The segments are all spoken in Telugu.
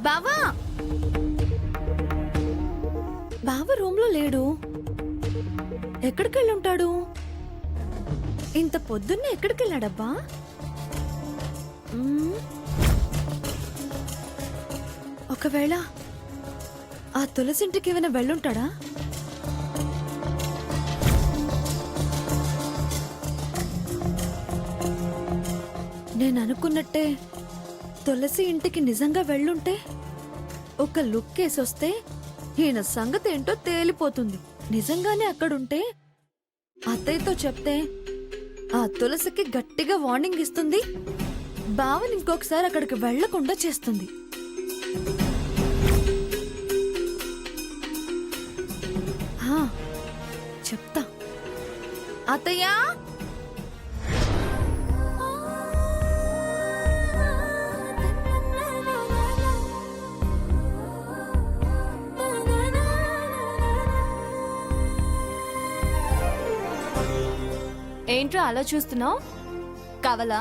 బావా బావ రూమ్ లో లేడు. ఎక్కడికి వెళ్ళుంటాడు? ఇంత పొద్దున్నే ఎక్కడికి వెళ్ళాడబ్బా? ఒకవేళ ఆ తులసింటికి ఏమైనా వెళ్ళుంటాడా? నేను అనుకున్నట్టే తులసి ఇంటికి నిజంగా వెళ్ళుంటే ఒక లుక్ వేసొస్తే ఈయన సంగతి ఏంటో తేలిపోతుంది. నిజంగానే అక్కడుంటే అత్తయ్యతో చెప్తే ఆ తులసికి గట్టిగా వార్నింగ్ ఇస్తుంది. బావని ఇంకొకసారి అక్కడికి వెళ్లకుండా చేస్తుంది. చెప్తా. అత్తయ్యా, ఏంట్రా అలా చూస్తున్నావు? కావాలా?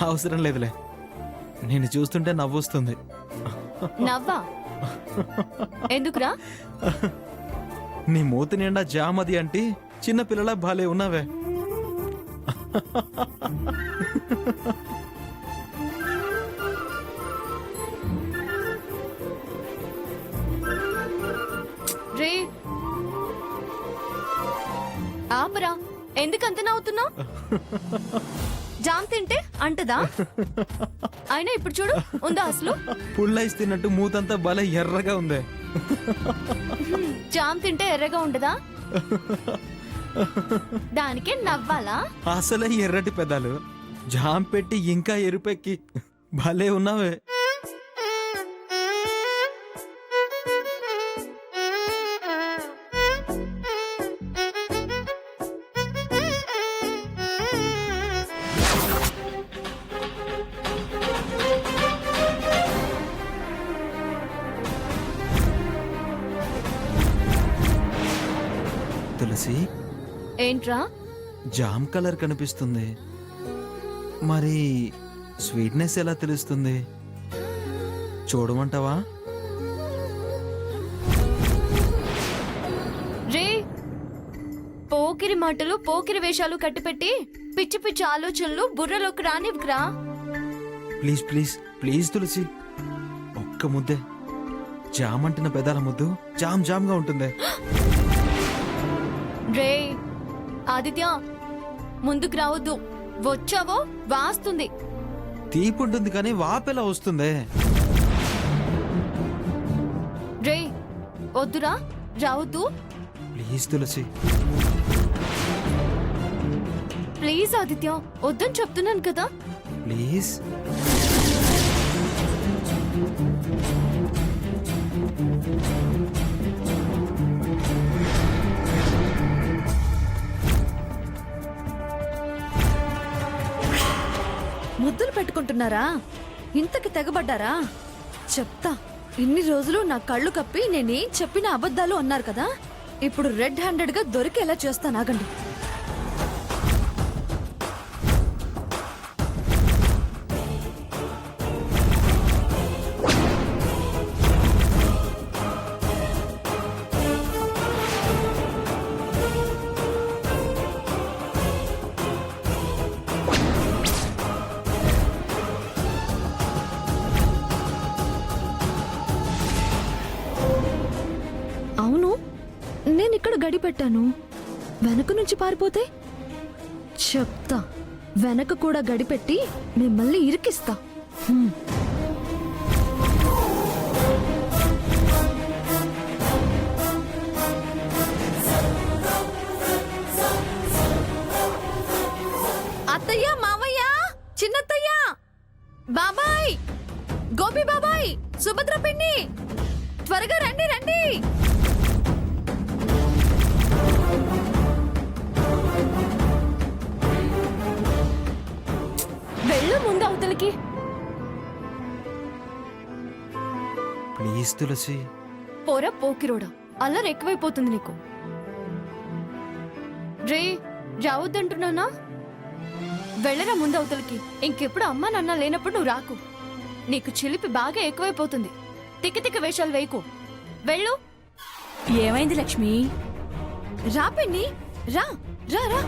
అవసరం లేదులే, నేను చూస్తుంటే నవ్వొస్తుంది. నవ్వా? ఎందుకురా? నీ మూతి నిండా జామది అంటే చిన్న పిల్లలా బాలే ఉన్నావే. రే ఆపరా, ఎందుకంత నవ్వుతున్నావు? జామ్ తింటే అంటదా? అయినా ఇప్పుడు చూడు, ఉందా అసలు? పుల్లైస్ తిన్నట్టు మూతంతా బాలే ఎర్రగా ఉందే. జామ్ తింటే ఎర్రగా ఉండదా? దానికే నవ్వాలా? అసలే ఎర్రటి పెదాలు, జామ్ పెట్టి ఇంకా ఎరుపెక్కి భలే ఉన్నావే. తులసి, ఏంట్రా? జామ్ కలర్ కనిపిస్తుంది, మరి స్వీట్నెస్ ఎలా తెలుస్తుంది? చూడమంటావా? రే, పోకిరి మాటలు పోకిరి వేషాలు కట్టిపెట్టి పిచ్చి పిచ్చి ఆలోచనలు బుర్రలోకి రానివ్వరా. ప్లీజ్ ప్లీజ్ ప్లీజ్ తులసి, ఒక్క ముద్దే. జామ్ అంటున్న పెదాల ముద్దు జామ్ జామ్గా ఉంటుంది. రే ఆదిత్య, ముందుకు రావద్దు. వచ్చావో వాస్తుంది. తీపి ఉంటుంది కానీ వాపెలా వస్తుందే. రే వద్దురా, రావద్దు. Please Tulasi. ప్లీజ్ ఆదిత్య, వద్దని చెప్తున్నాను కదా. ప్లీజ్. ముద్దులు పెట్టుకుంటున్నారా? ఇంతకి తెగబడ్డారా? చెప్తా. ఇన్ని రోజులు నా కళ్ళు కప్పి నేనేం చెప్పిన అబద్ధాలు అన్నారు కదా, ఇప్పుడు రెడ్ హ్యాండెడ్ గా దొరికేలా చేస్తాను. ఆగండి. అవును, నేనిక్కడ గడి పెట్టాను. వెనక నుంచి పారిపోతే చెప్తా. వెనక కూడా గడిపెట్టి మిమ్మల్ని ఇరికిస్తా. అత్తయ్య, మావయ్య, చిన్నత్తయ్య, బాబాయ్, గోపి బాబాయ్, సుభద్ర పిన్ని, త్వరగా రండి రండి. వెళ్ళు ముందు అవతలికి. ప్లీజ్ తులసి. పోరా పోకిరోడా, అల్లరి ఎక్కువైపోతుంది నీకు. రే రావద్దంటున్నానా? వెళ్ళరా ముందు అవతలికి. ఇంకెప్పుడు అమ్మా నాన్న లేనప్పుడు నువ్వు రాకు. నీకు చిలిపి బాగా ఎక్కువైపోతుంది. తిక్క తిక్క వేషాలు వేయకు. వెళ్ళు. ఏమైంది లక్ష్మి? రా పిన్ని, రా రా రా.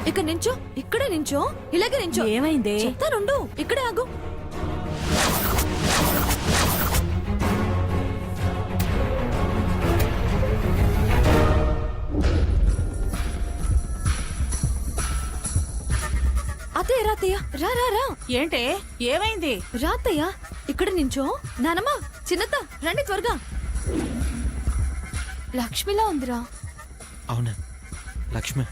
ఇక్కడ నించో, ఇక్కడే నించో, ఇలాగే నించో. ఏమైంది? చెప్తానుండు, ఇక్కడే ఆగు. అత్తయ్య రా అత్తయ్య, రా రా రా. ఏంటే ఏమైంది? రా అత్తయ్య, ఇక్కడ నించో. నానమ్మ, చిన్నత్త, రండి త్వరగా. లక్ష్మిలా ఉందిరా. అవునా లక్ష్మి?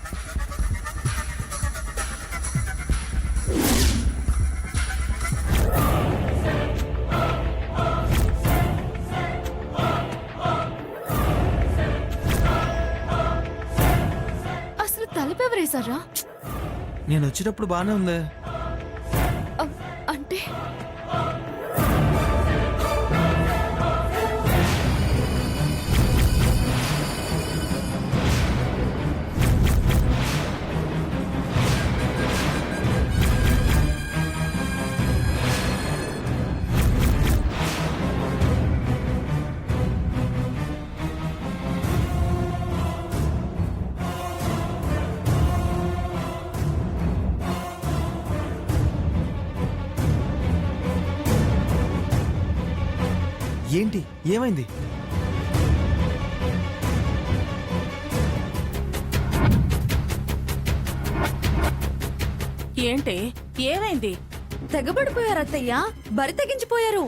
అసలు తలుపెవరేశారా? నేను వచ్చేటప్పుడు బానే ఉంది. అంటే ఏంటి ఏమైంది? ఏంటే ఏమైంది? తెగబడిపోయారు అత్తయ్య, బరి తెగించిపోయారు.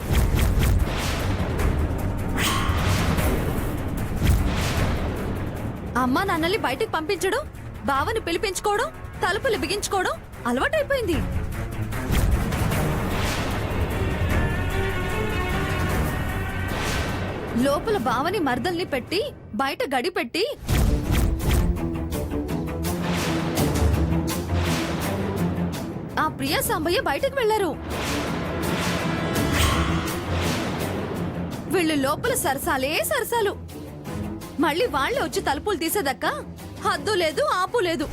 అమ్మా నాన్నల్ని బయటికి పంపించడం, బావని పిలిపించుకోవడం, తలుపులు బిగించుకోవడం అలవాటైపోయింది. లోపల బావని మర్దల్ని పెట్టి బయట గడి పెట్టి ఆ ప్రియా సాంబయ్య బయటకు వెళ్లారు. వీళ్ళు లోపల సరసాలే సరసాలు. మళ్ళీ వాళ్ళే వచ్చి తలుపులు తీసేదక్క హద్దు లేదు, ఆపు లేదు.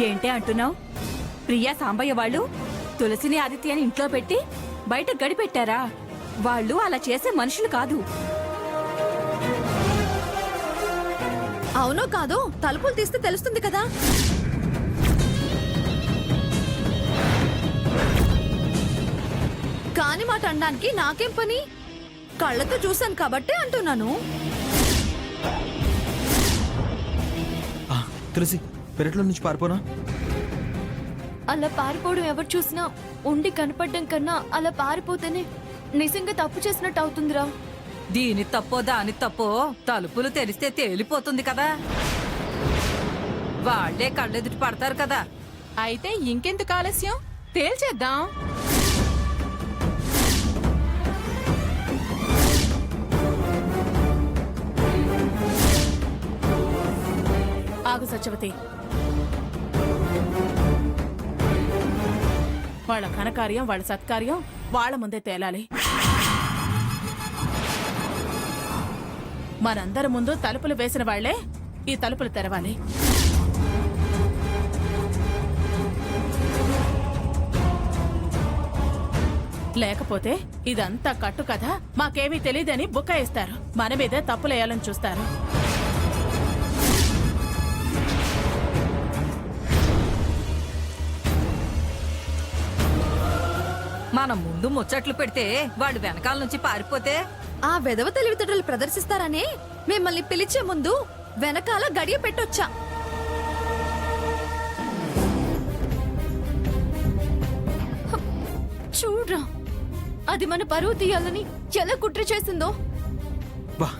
ఏంటే అంటున్నావు? ప్రియా సాంబయ్య వాళ్ళు తులసిని ఆదిత్యని ఇంట్లో పెట్టి బయట గడిపెట్టారా? వాళ్ళు అలా చేసే మనుషులు కాదు. అవునో కాదో తలుపులు తీస్తే తెలుస్తుంది కదా. కాని మాట అనడానికి నాకేం పని? కళ్ళతో చూశాను కాబట్టే అంటున్నాను. తులసి, పెరట్లో నుంచి పారిపోనా? అలా పారిపోవడం ఎవరు చూసినా ఉండి కనపడడం కన్నా అలా పారిపోతేనే నిజంగా తప్పు చేసినట్టు అవుతుందిరా. దీని తప్పో దాని తప్పో తలుపులు తెరిస్తే తేలిపోతుంది కదా. వాళ్లే కళ్ళెదుటి పడతారు కదా. అయితే ఇంకెందుకు ఆలస్యం? తేల్చేద్దాం. ఆగు సత్యవతి. వాళ్ళ ఘనకార్యం, వాళ్ళ సత్కార్యం వాళ్ళ ముందే తేలాలి. మనందరి ముందు తలుపులు వేసిన వాళ్లే ఈ తలుపులు తెరవాలి. లేకపోతే ఇదంతా కట్టు కదా, మాకేమీ తెలియదని బుకాయిస్తారు. మన మీదే తప్పులేయాలని చూస్తారు. మనం ముందు ముచ్చట్లు పెడితే వాళ్ళు వెనకాల నుంచి పారిపోతే ఆ వెధవ తెలివితేటలు ప్రదర్శిస్తారని మిమ్మల్ని పిలిచే ముందు వెనకాల గడియ పెట్టొచ్చా. చూడ్రా, అది మన పరువు తీయాలని ఎలా కుట్ర చేసిందో. బా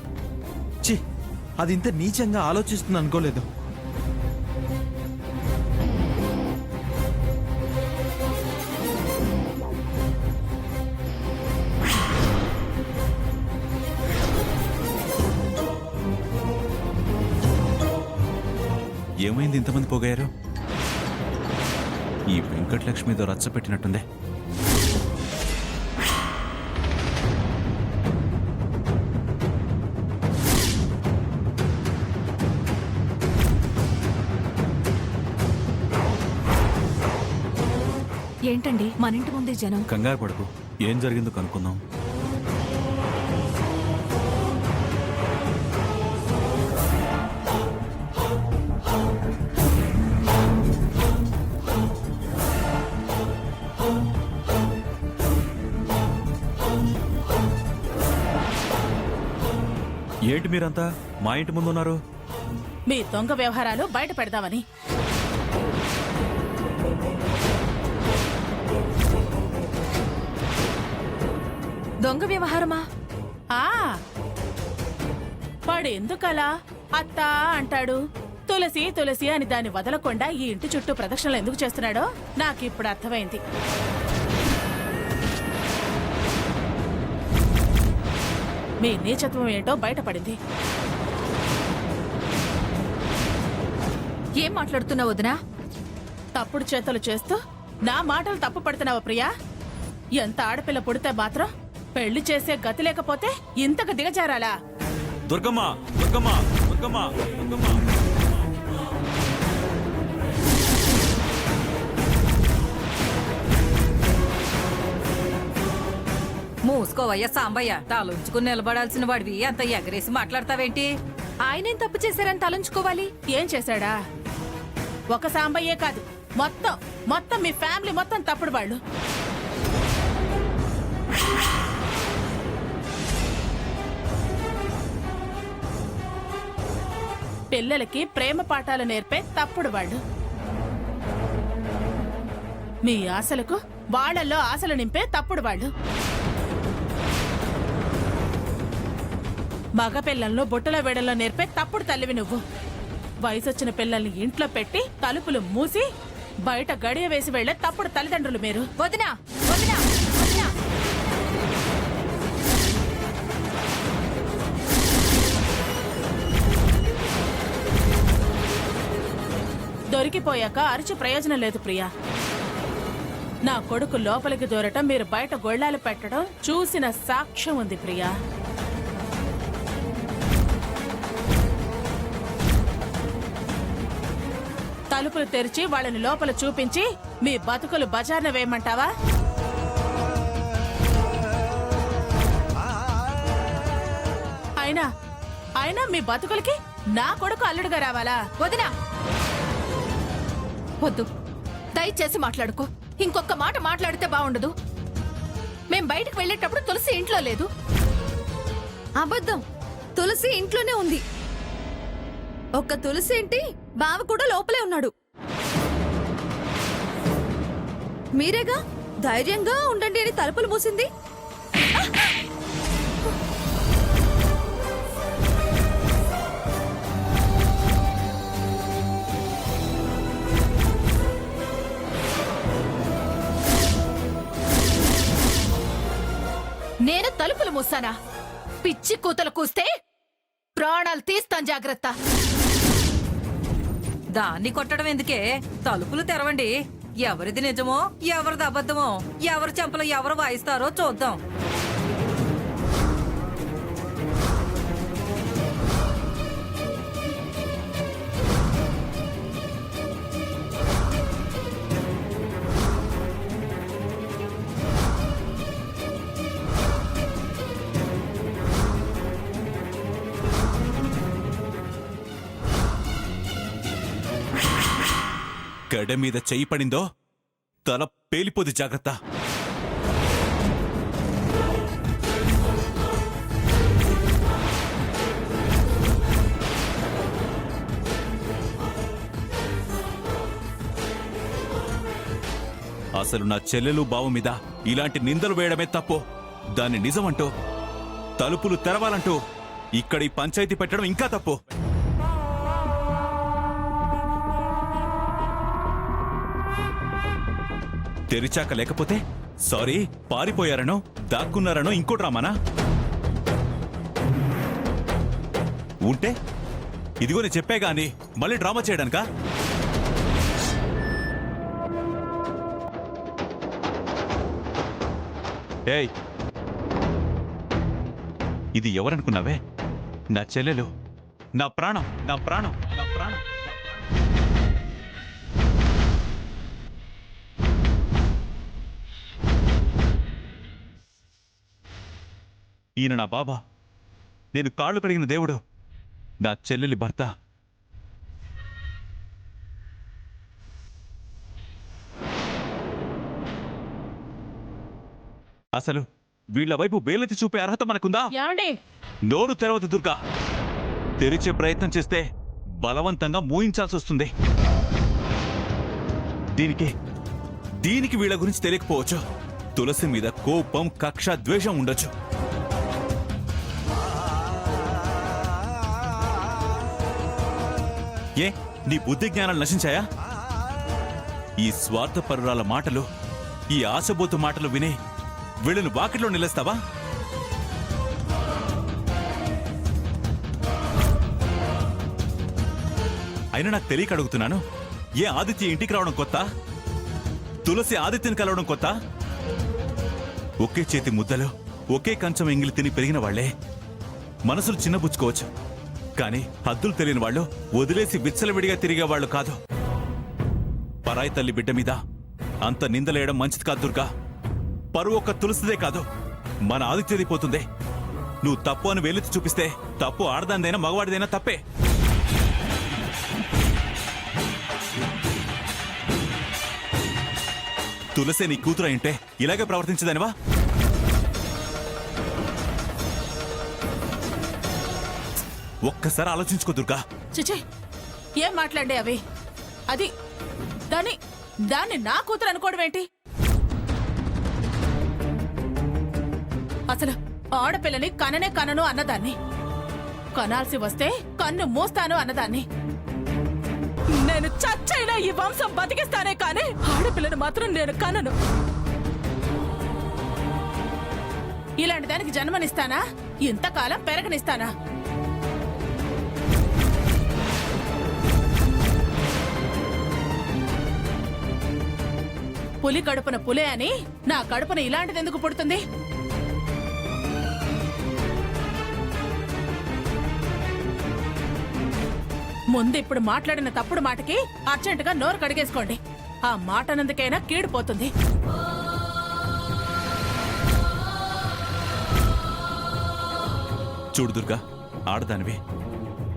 చి, అది ఇంత నీచంగా ఆలోచిస్తుంది అనుకోలేదు. ఏమైంది ఇంతమంది పోగారు? ఈ వెంకటలక్ష్మితో రచ్చ పెట్టినట్టుందే. ఏంటండి మన ఇంటి ముందే జనం? కంగారు పడుకు, ఏం జరిగిందో కనుక్కుందాం. ఏంటి మీరంతా మా ఇంటి ముందు ఉన్నారు? మీ దొంగ వ్యవహారాలు బయట పెడదామని. దొంగ వ్యవహారమా? ఆ వాడు ఎందుకలా అత్తా అంటాడు? తులసి తులసి అని దాన్ని వదలకుండా ఈ ఇంటి చుట్టూ ప్రదక్షిణలు ఎందుకు చేస్తున్నాడో నాకిప్పుడు అర్థమైంది. మీ నీచత్వం ఏంటో బయటపడింది. ఏం మాట్లాడుతున్నావు వదినా? తప్పుడు చేతలు చేస్తూ నా మాటలు తప్పు పడుతున్నావా ప్రియా? ఎంత ఆడపిల్ల పుడితే మాత్రం పెళ్లి చేసే గతి లేకపోతే ఇంతకు దిగజారాలా? దుర్గమ్మ, దుర్గమ్మ, దుర్గమ్మ, దుర్గమ్మ. మూసుకోవయ్యా సాంబయ్య, తాలుంచుకుని నిలబడాల్సిన వాడివి అంత ఎగరేసి మాట్లాడతావేంటి? ఆయనేం తప్పు చేశారని తలంచుకోవాలి? ఏం చేశాడా? ఒక సాంబయ్యే కాదు, మొత్తం మొత్తం మీ ఫ్యామిలీ మొత్తం తప్పుడు వాళ్ళు. పిల్లలకి ప్రేమ పాఠాలు నేర్పే తప్పుడు వాళ్ళు. మీ ఆశలకు వాళ్ళల్లో ఆశలు నింపే తప్పుడు వాళ్ళు. మగ పిల్లలను బుట్టలో వేడల్లో నేర్పే తప్పుడు తల్లివి నువ్వు. వయసొచ్చిన పిల్లల్ని ఇంట్లో పెట్టి తలుపులు మూసి బయట గడియ వేసి వెళ్లే తప్పుడు తల్లిదండ్రులు మీరు. వదినా వదినా వదినా, దొరికిపోయాక అరిచి ప్రయోజనం లేదు ప్రియా. నా కొడుకు లోపలికి దూరటం, మీరు బయట గొళ్ళాలు పెట్టడం చూసిన సాక్ష్యం ఉంది ప్రియా. తలుపులు తెరిచి వాళ్ళని లోపల చూపించి మీ బతుకులు బజార్న వేయమంటావా? అయినా అయినా మీ బతుకులకి నా కొడుకు అల్లుడుగా రావాలా? వదినా వద్దు, దయచేసి మాట్లాడుకో. ఇంకొక మాట మాట్లాడితే బాగుండదు. మేం బయటకు వెళ్ళేటప్పుడు తులసి ఇంట్లో లేదు. అబద్ధం. తులసి ఇంట్లోనే ఉంది. ఒక్క తులసి ఏంటి, బావ కూడా లోపలే ఉన్నాడు. మీరేగా ధైర్యంగా ఉండండి అని తలుపులు మూసింది. నేను తలుపులు మూసానా? పిచ్చి కూతలు కూస్తే ప్రాణాలు తీస్తాను, జాగ్రత్త. దాన్ని కొట్టడం ఎందుకే? తలుపులు తెరవండి. ఎవరిది నిజమో ఎవరిది అబద్ధమో, ఎవరి చెంపలు ఎవరు వాయిస్తారో చూద్దాం. గడ మీద చెయ్యి పడిందో తల పేలిపోది, జాగ్రత్త. అసలు నా చెల్లెలు బావు మీద ఇలాంటి నిందలు వేయడమే తప్పు. దాన్ని నిజమంటూ తలుపులు తెరవాలంటూ ఇక్కడ ఈ పంచాయతీ పెట్టడం ఇంకా తప్పు. తెరిచాక లేకపోతే సారీ పారిపోయారనో దాక్కున్నారనో ఇంకో డ్రామానా? ఉంటే ఇదిగో నేను చెప్పే గాని మళ్ళీ డ్రామా చేయడానికా? ఏయ్, ఇది ఎవరనుకున్నావే? నా చెల్లెలు, నా ప్రాణం, నా ప్రాణం, నా ప్రాణం. ఈయన నా బాబా, నేను కాళ్ళు కడిగిన దేవుడు, నా చెల్లెలి భర్త. అసలు వీళ్ల వైపు వేలెత్తి చూపే అర్హత మనకుందా? ఏమండి? నోరు తెరవదు దుర్గా. తెరిచే ప్రయత్నం చేస్తే బలవంతంగా మూయించాల్సి వస్తుంది. దీనికి వీళ్ళ గురించి తెలియకపోవచ్చు. తులసి మీద కోపం, కక్ష, ద్వేషం ఉండొచ్చు. ఏ నీ బుద్ధి జ్ఞానాలు నశించాయా? ఈ స్వార్థపరురాల మాటలు, ఈ ఆశబోతు మాటలు విని వీళ్ళను వాకిట్లో నిలుస్తావా? అయినా నాకు తెలియక అడుగుతున్నాను, ఏ ఆదిత్య ఇంటికి రావడం కొత్త? తులసి ఆదిత్యని కలవడం కొత్త? ఒకే చేతి ముద్దలో ఒకే కంచం ఎంగిలి తిని పెరిగిన వాళ్లే. మనసులు చిన్నబుచ్చుకోవచ్చు, కానీ హద్దులు తెలియని వాళ్ళు వదిలేసి విచ్చలవిడిగా తిరిగేవాళ్లు కాదు. పరాయి తల్లి బిడ్డ మీద అంత నిందలేయడం మంచిది కాదు దుర్గా. పరువు ఒక్క తులసిదే కాదు, మన ఆదిత్యది పోతుంది. నువ్వు తప్పు అని వేలెత్తి చూపిస్తే తప్పు ఆడదానిదైనా మగవాడిదైనా తప్పే. తులసే నీ కూతురు అయింటే ఇలాగే ప్రవర్తించదానివా? ఒక్కసారి ఆలోచించుకో దుర్గా. చిచి, ఏం మాట్లాడే అవి? అది దాన్ని నా కూతురు అనుకోవడం ఏంటి? అసలు ఆడపిల్లని కనను అన్నదాన్ని, కనాల్సి వస్తే కన్ను మూస్తాను అన్నదాన్ని. నేను చచ్చైనా ఈ వంశం బతికిస్తానే కానీ ఆడపిల్లని మాత్రం నేను కనను. ఇలాంటి దానికి జన్మనిస్తానా? ఇంతకాలం పెరగనిస్తానా? పులి కడుపున పులే అని నా కడుపున ఇలాంటిది ఎందుకు పుడుతుంది? ముందు ఇప్పుడు మాట్లాడిన తప్పుడు మాటకి అర్జెంటుగా నోరు కడిగేసుకోండి. ఆ మాటనందుకైనా కీడిపోతుంది. చూడు దుర్గా, ఆడదానివే.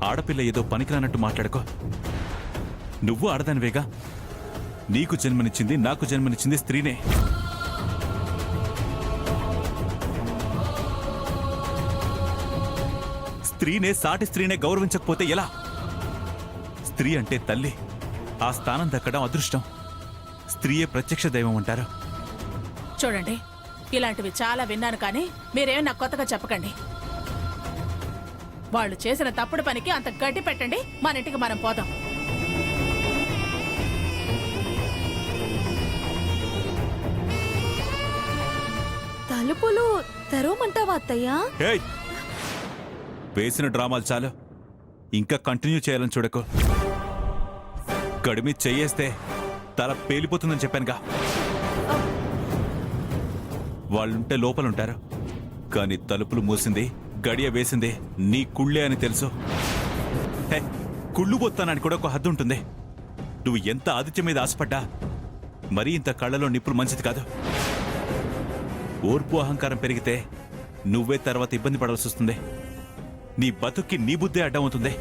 ఆడపిల్ల ఏదో పనికిరానట్టు మాట్లాడుకో. నువ్వు ఆడదానివేగా. నీకు జన్మనిచ్చింది, నాకు జన్మనిచ్చింది స్త్రీనే. స్త్రీనే, సాటి స్త్రీనే గౌరవించకపోతే ఎలా? స్త్రీ అంటే తల్లి, ఆ స్థానం దక్కడం అదృష్టం. స్త్రీయే ప్రత్యక్ష దైవం అంటారు. చూడండి, ఇలాంటివి చాలా విన్నాను కానీ మీరేం నాకు కొత్తగా చెప్పకండి. వాళ్ళు చేసిన తప్పుడు పనికి అంత గడ్డి పెట్టండి, మన ఇంటికి మనం పోదాం. తలుపులు తెరవమంటావా అత్తయ్యా? ఏయ్! వేసిన డ్రామాలు చాలు, ఇంకా కంటిన్యూ చేయాలని చూడకు. కడిమి చెయ్యేస్తే తల పేలిపోతుందని చెప్పానుగా. వాళ్ళుంటే లోపలుంటారు, కానీ తలుపులు మూసింది, గడియ వేసింది నీ కుళ్ళే అని తెలుసు. కుళ్ళు పోతానని కూడా ఒక హద్దు ఉంటుంది. నువ్వు ఎంత ఆదిత్యం మీద ఆశపడ్డా మరీ ఇంత కళ్ళలో నిప్పులు మంచిది కాదు. ఓర్పు అహంకారం పెరిగితే నువ్వే తర్వాత ఇబ్బంది పడాల్సి వస్తుంది. నీ బతుక్కి నీ బుద్ధే అడ్డం అవుతుంది.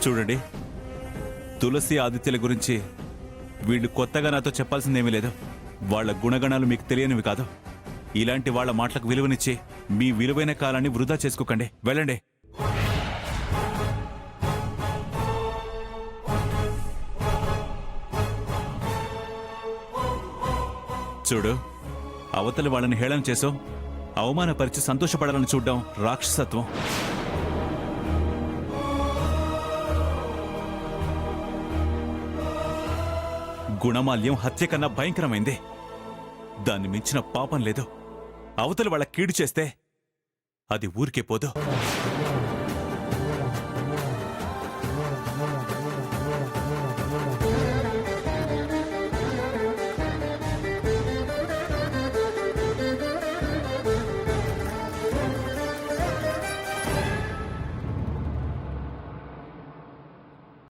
చూడండి, తులసి ఆదిత్యుల గురించి వీళ్ళు కొత్తగా నాతో చెప్పాల్సిందేమీ లేదు. వాళ్ళ గుణగణాలు మీకు తెలియనివి కాదు. ఇలాంటి వాళ్ళ మాటలకు విలువనిచ్చి మీ విలువైన కాలాన్ని వృధా చేసుకోకండి. వెళ్ళండి. చూడు, అవతలి వాళ్ళని హేళన చేసో అవమానపరిచి సంతోషపడాలని చూడడం రాక్షసత్వం. గుణమాల్యం హత్య కన్నా భయంకరమైంది. దాన్ని మించిన పాపం లేదు. అవతలి వాళ్ళ కీడు చేస్తే అది ఊరికే పోదు.